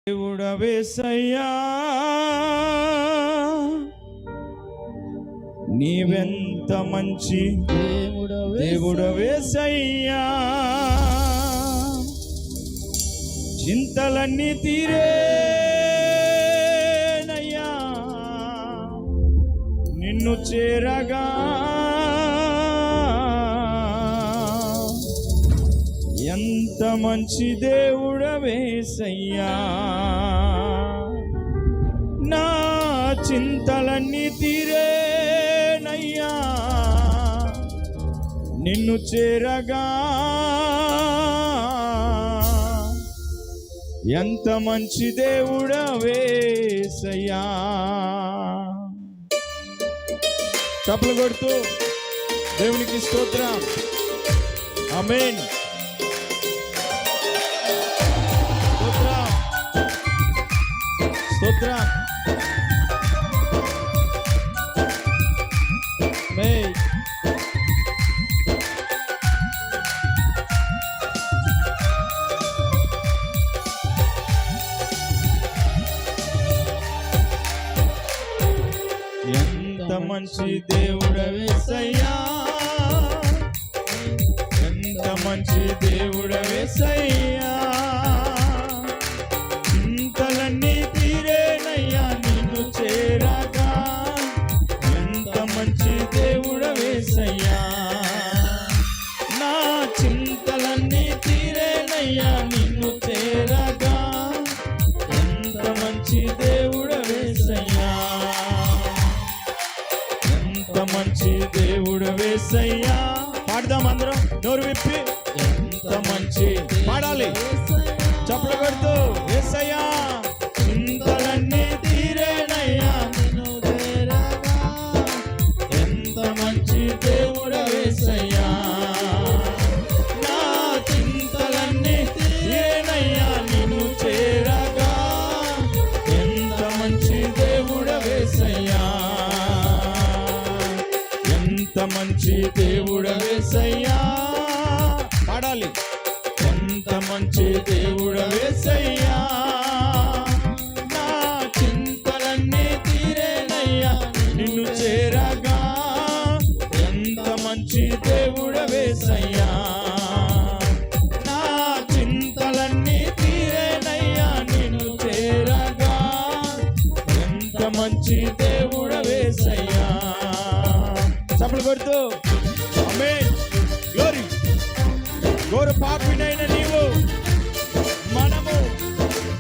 దేవుడవేసయ్యా నీవెంత మంచి దేవుడవేసయ్యా, చింతలన్నీ తీరేనయ్యా నిన్ను చేరగా. ఎంత మంచి దేవుడవేసయ్యా, నా చింతలన్నీ తీరేనయ్యా నిన్ను చేరగా. ఎంత మంచి దేవుడవేసయ్యా. చప్పలు కొడుతూ దేవునికి స్తోత్రం. ఆమేన్. స్తోత్రం. ఎంత మంచి దేవుడవేసయ్యా, ఎంత మంచి దేవుడవేసయ్యా, చింతలన్నీ తీరేనయ్యా నిన్ను చేరగా. ఎంత మంచి దేవుడవేసయ్యా, నా చింతలన్నీ తీరేనయ్యా నిన్ను చేరగా. ఎంత మంచి దేవుడవేసయ్యా, ఎంత మంచి దేవుడవేసయ్యా. పాడదాం అందరం నోరు విప్పి. ఎంత మంచి పాడాలి, చప్పలు కొడుతూ. యేసయ్యా చింతలన్నీ తీరేనయ్యా నిన్ను చేరగా. ఎంత మంచి దేవుడవేసయ్యా, నా చింతలన్నీ తీరేనయ్యా నిన్ను చేరగా. ఎంత మంచి దేవుడవేసయ్యా, ఎంత మంచి దేవుడవేసయ్యా. పాడాలి. ఎంత మంచి దేవుడవేసయ్యా, నా చింతలన్నీ తీరేనయ్యా నిన్ను చేరగా. ఎంత మంచి దేవుడవేసయ్యా, నా చింతలన్నీ తీరేనయ్యా నిన్ను చేరగా. ఎంత మంచి దేవుడవేసయ్యా. చప్పలు కొడుతూ ఆమేన్. గ్లోరీ. ఘోర పాపినైన నీవు మనము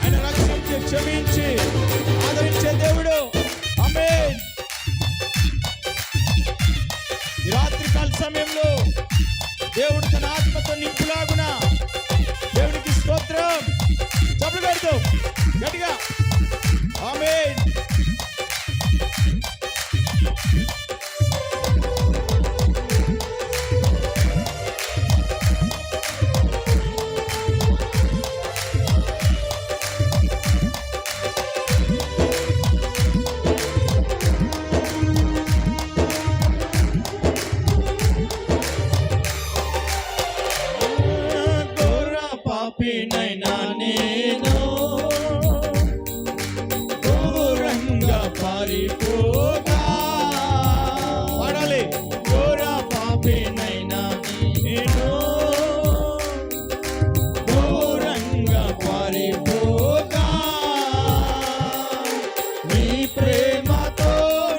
ఆయన రక్షించి క్షమించి ఆదరించే దేవుడు. ఆమేన్. ఈ రాత్రికాల సమయంలో దేవుడు తన ఆత్మతో నింపులాగున దేవునికి స్తోత్రం. చప్పలు కొడుతూ గట్టిగా ఆమేన్. పాపినైనా నేను దూరంగా పారిపోగా. పాడాలి. ఘోర పాపినైనా నేను దూరంగా పారిపోగా. నీ ప్రేమతో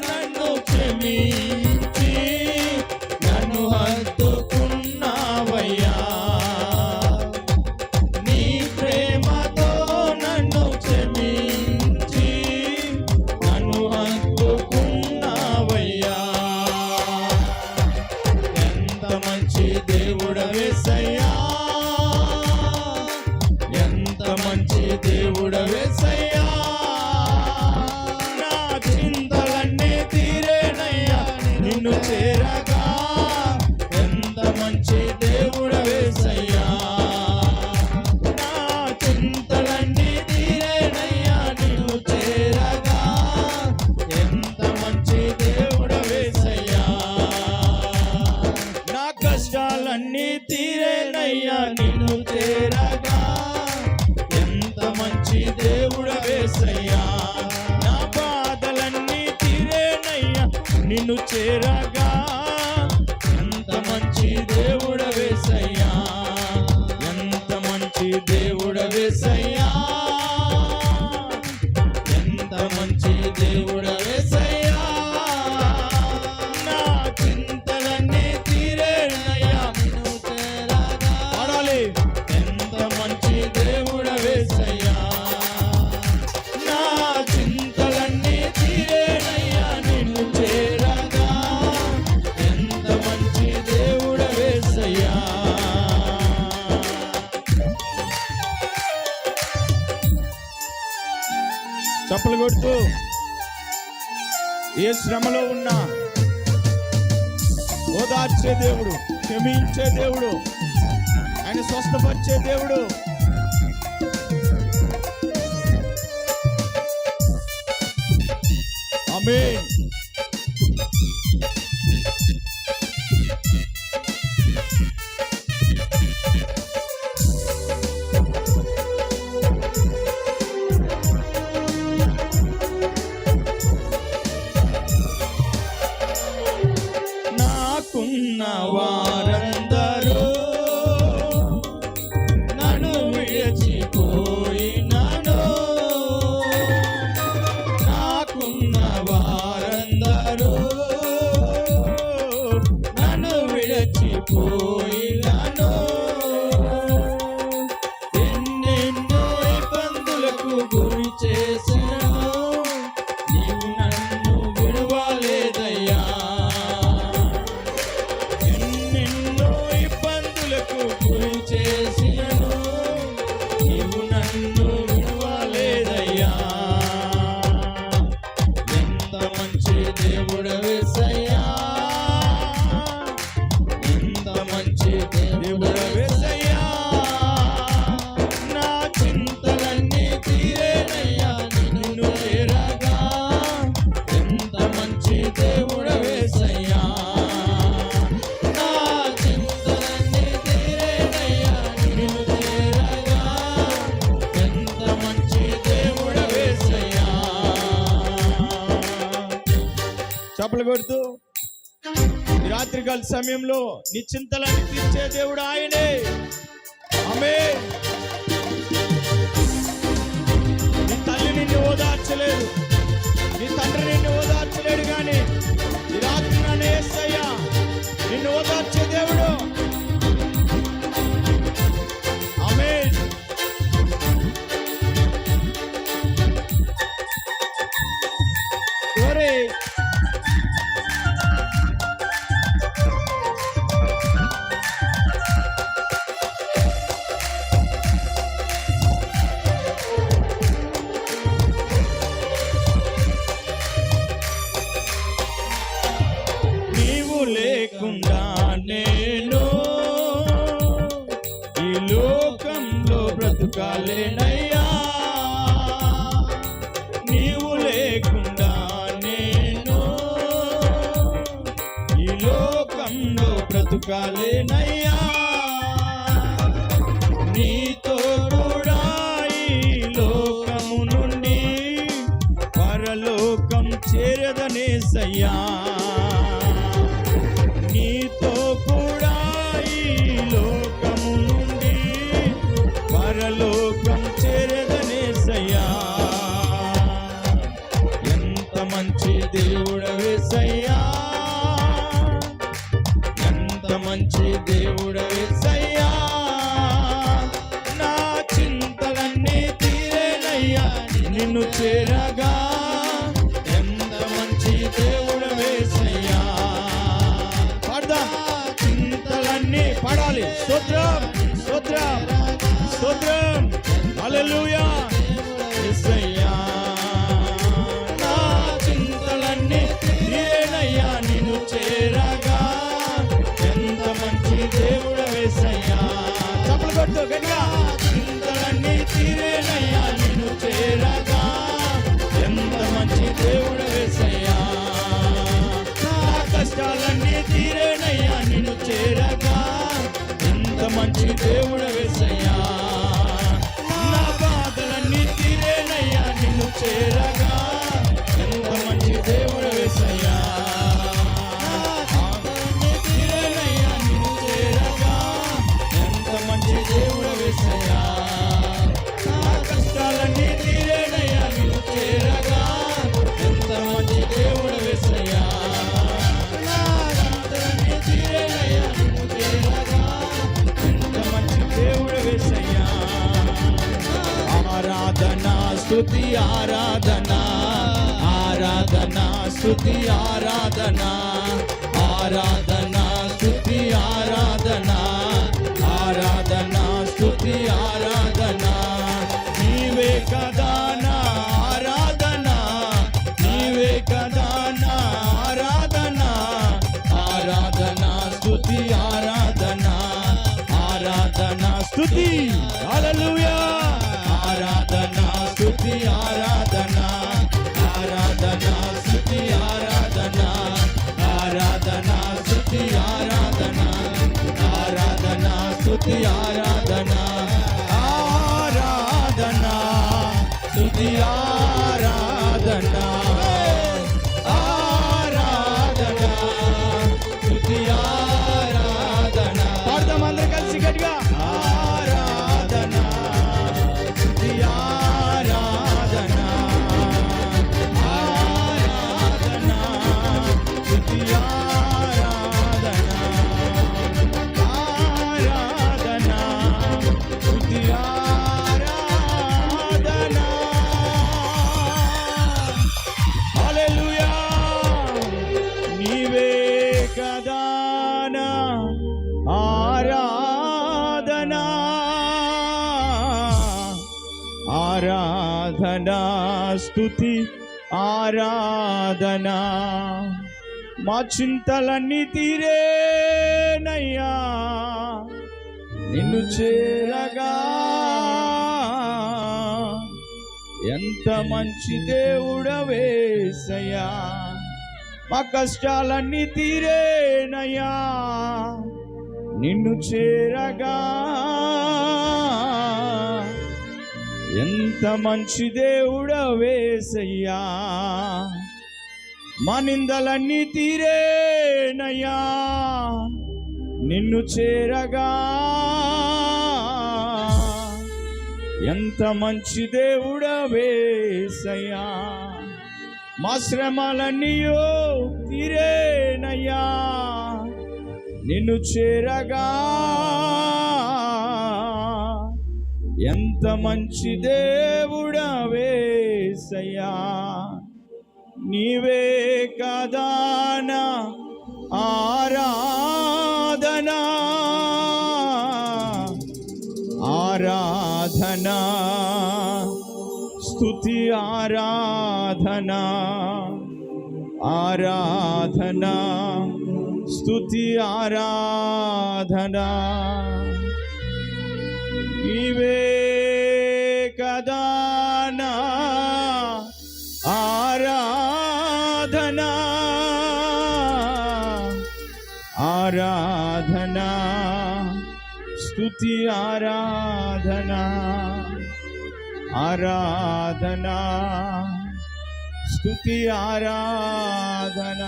నన్ను క్షమించి నన్ను హత్తుకున్నావయ్యా. ఎంత మంచి దేవుడవేసయ్యా, నా చింతలన్నీ తీరేనయ్యా నిన్ను చేరగా. ఎంత మంచి దేవుడవేసయ్యా, నా చింతలన్నీ తీరేనయ్యా నిన్ను చేరగా. ఎంత మంచి దేవుడవేసయ్యా, నా కష్టాలన్నీ తీరేనయ్యా నిన్ను చేరగా. ఎంత మంచి దేవుడు వేసయ్యా. నా బాధలన్నీ తీరేనయ్యా నిన్ను చేరగా. ఎంత మంచి దేవుడ వేసయ్యా, ఎంత మంచి దేవుడ వేసయ్యా, ఎంత మంచి దేవుడ వేసయ్యా. నా చింతలన్నీ తీరేనయ్యా నిన్ను చేరగా. పాడాలి. ఎంత మంచి దేవుడ వేసయ్యా, నా చింతలన్నీ తీరేనయ్యా నిన్ను చేరగా. ఎంత మంచి దేవుడ వేసయ్యా. చప్పలు కొడుతూ ఏ శ్రమలో ఉన్నా ఓదార్చే దేవుడు, క్షమించే దేవుడు, ఆయన స్వస్థపరిచే దేవుడు. ఆమేన్. నాకున్న వారందరూ నన్ను విడిచిపోయినను, నాకున్న వారందరూ నన్ను విడిచిపోయినను. ఎన్నెన్నో ఇబ్బందులకు గురి చేసినను, నీవు నన్ను విడువలేదయ్యా. ఎన్నెన్నో ఇబ్బందులకు గురి చేసినను, నీవు నన్ను విడువలేదయ్యా. ఎంత మంచి దేవుడ వేసయ్యా, ఎంత మంచి దేవుడ వేసయ్యా. నా చింతలన్నీ తీరేనయ్యా నిన్ను చేరగా. ఎంత మంచి దేవుడ వేసయ్యా, నా చింతలన్నీ తీరేనయ్యా నిన్ను చేరగా. ఎంత మంచి దేవుడ వేసయ్యా. చప్పలు కొడుతూ ఈ రాత్రికాల సమయంలో నీ చింతలను తీర్చే దేవుడు ఆయనే. ఆమేన్. నీ తల్లి నిన్ను ఓదార్చలేదు, నీ తండ్రి నిన్ను ఓదార్చలేడు, కానీ ఈ రాత్రి నన్ను యేసయ్యా నిన్ను ఓదార్చే దేవుడు. ఆమేన్. glory. నీవు లేకుండా నేను ఈ లోకంలో బ్రతుకాలేనయ్యా. నీవు లేకుండా నేను ఈ లోకంలో బ్రతుకాలేనయ్యా. నీతో కూడా ఈ లోకము నుండి పరలోకం చేరదనేసయ్యా. నీతో కూడా ఈ లోకము నుండి పరలోకం చేరదనేసయ్యా. ఎంత మంచి దేవుడ వేసయ్యా, ఎంత మంచి దేవుడ వేసయ్యా. నా చింతలన్నీ తీరేనయ్యా నిన్ను చేరగా. ఎంత మంచి దేవుడ వేసయ్యా. పాడదాం. చింతలన్నీ పాడాలి. స్తోత్రం, స్తోత్రం, స్తోత్రం. హల్లెలూయా. యేసయ్యా. నా చింతలన్నీ తీరేనయ్యా నిన్ను చేరగా. ఎంత మంచి దేవుడ వేసయ్యా. చప్పలు కొట్టు గట్టిగా. చింతలన్నీ తీరేనయ్యా నిన్ను చేరగా. ఎంత మంచి దేవుడ వేసయ్యా. నా కష్టాలన్నీ తీరేనయ్యా నిన్ను చేరగా. ఎంత మంచి దేవుడ వేసయ్యా. నా బాధలన్నీ స్తుతి ఆరాధన ఆరాధన స్తుతి ఆరాధన ఆరాధన స్తుతి ఆరాధన ఆరాధన స్తుతి ఆరాధన నీవే కదా నా ఆరాధన నీవే కదా నా ఆరాధన ఆరాధన స్తుతి ఆరాధన ఆరాధన స్తుతి హల్లెలూయా ఆరాధన స్తుతి ఆరాధన ఆరాధన స్తుతి ఆరాధన ఆరాధన స్తుతి ఆరాధన ఆరాధన స్తుతి ఆరాధన ఆరాధన స్తుతి ఆరాధన ఆరాధన స్తుతి ఆరాధన పాడదాం అందరూ కలిసి గట్టిగా ఆరాధన స్తుతి ఆరాధన ఆరాధన స్తుతి ఆరాధన ఆరాధన స్తుతి ఆరాధన హల్లెలూయా నీవే కదా నా ఆరాధన ఆరాధన స్తుతి ఆరాధన మా చింతలన్నీ తీరేనయ్యా నిన్ను చేరగా ఎంత మంచి దేవుడవేసయ్యా మా కష్టాలన్నీ తీరేనయ్యా నిన్ను చేరగా ఎంత మంచి దేవుడవేసయ్యా మా నిందలన్నీ తీరేనయ్యా నిన్ను చేరగా ఎంత మంచి దేవుడవేసయ్యా మా శ్రమలన్నీయో తీరేనయ్యా నిన్ను చేరగా ఎంత మంచి దేవుడవేసయ్యా నీవే కదా నా ఆరాధన ఆరాధన స్తుతి ఆరాధన ఆరాధన స్తుతి ఆరాధన నీవే కదా నా ఆరాధన ఆరాధన స్తుతి ఆరాధన ఆరాధన స్తుతి ఆరాధన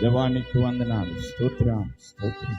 దేవానికి వందనాలు స్తోత్రం స్తోత్రం.